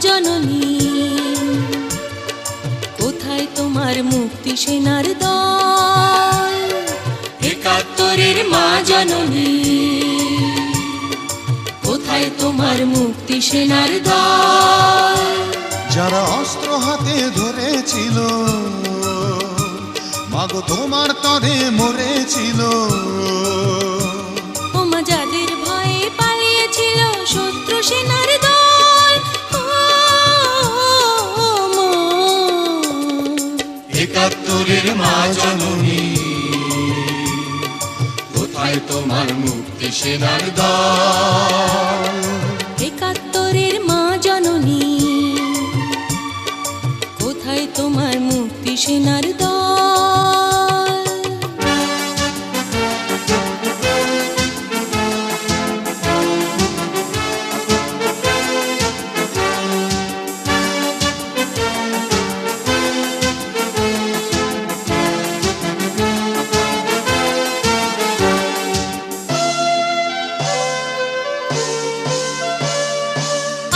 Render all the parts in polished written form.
জননী, কোথায় তোমার মুক্তি সেনার দল? একাত্তরের মা জননী, কোথায় তোমার মুক্তি সেনার দল? যারা অস্ত্র হাতে ধরেছিল, মাগো তোমার তরে মরেছিল। ওমা যাদের ভয়ে পালিয়েছিল শত্রু সেনার দল, একাত্তরের মা জননী, কোথায় তোমার মুক্তি সেনার দল? একাত্তরের মা জননী, কোথায় তোমার মুক্তি সেনার দল?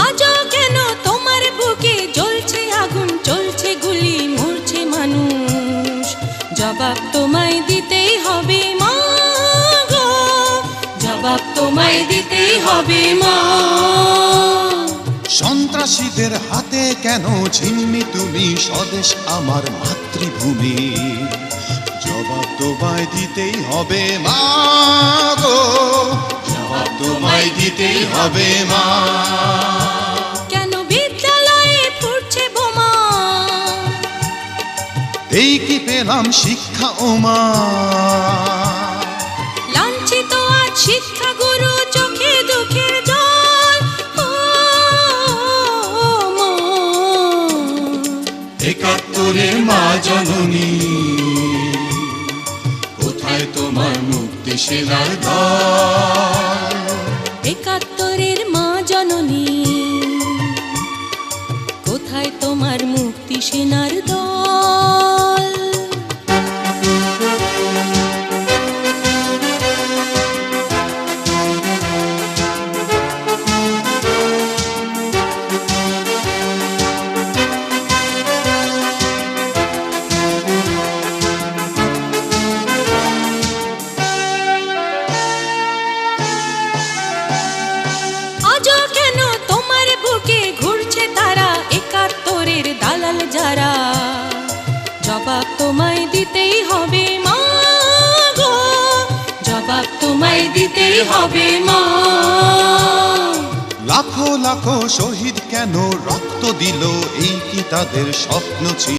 আজও কেন তোমার বুকে জ্বলছে আগুন, চলছে গুলি, মরছে মানুষ? জবাব তোমায় দিতেই হবে মা গো, জবাব তোমায় দিতেই হবে মা। সন্ত্রাসীদের হাতে কেন ঝিম্মি তুমি স্বদেশ আমার মাতৃভূমি? জবাব তোমায় দিতেই হবে মা গো, জবাব তোমায় দিতেই হবে মা। কেন বিদ্যালয়ে ফুটছে বোমা? এই কি পেলাম শিক্ষা ও মা? লাঞ্ছিত আজ শিক্ষা গুরু, চোখে দুঃখের জল। ও মা, একাত্তরের মা জননী, কোথায় তোমার মুক্তি সেনার দল? একাত্তরের মা জননী, কোথায় তোমার মুক্তি সেনার দল? আজও কেন তোমার বুকে ঘুরছে তারা, একাত্তরের দালাল যারা? জবাব তোমায় দিতেই হবে মা গো, জবাব তোমায় দিতেই হবে মা। লাখো লাখো শহীদ কেন রক্ত দিল? এই কি তাদের স্বপ্ন ছিল?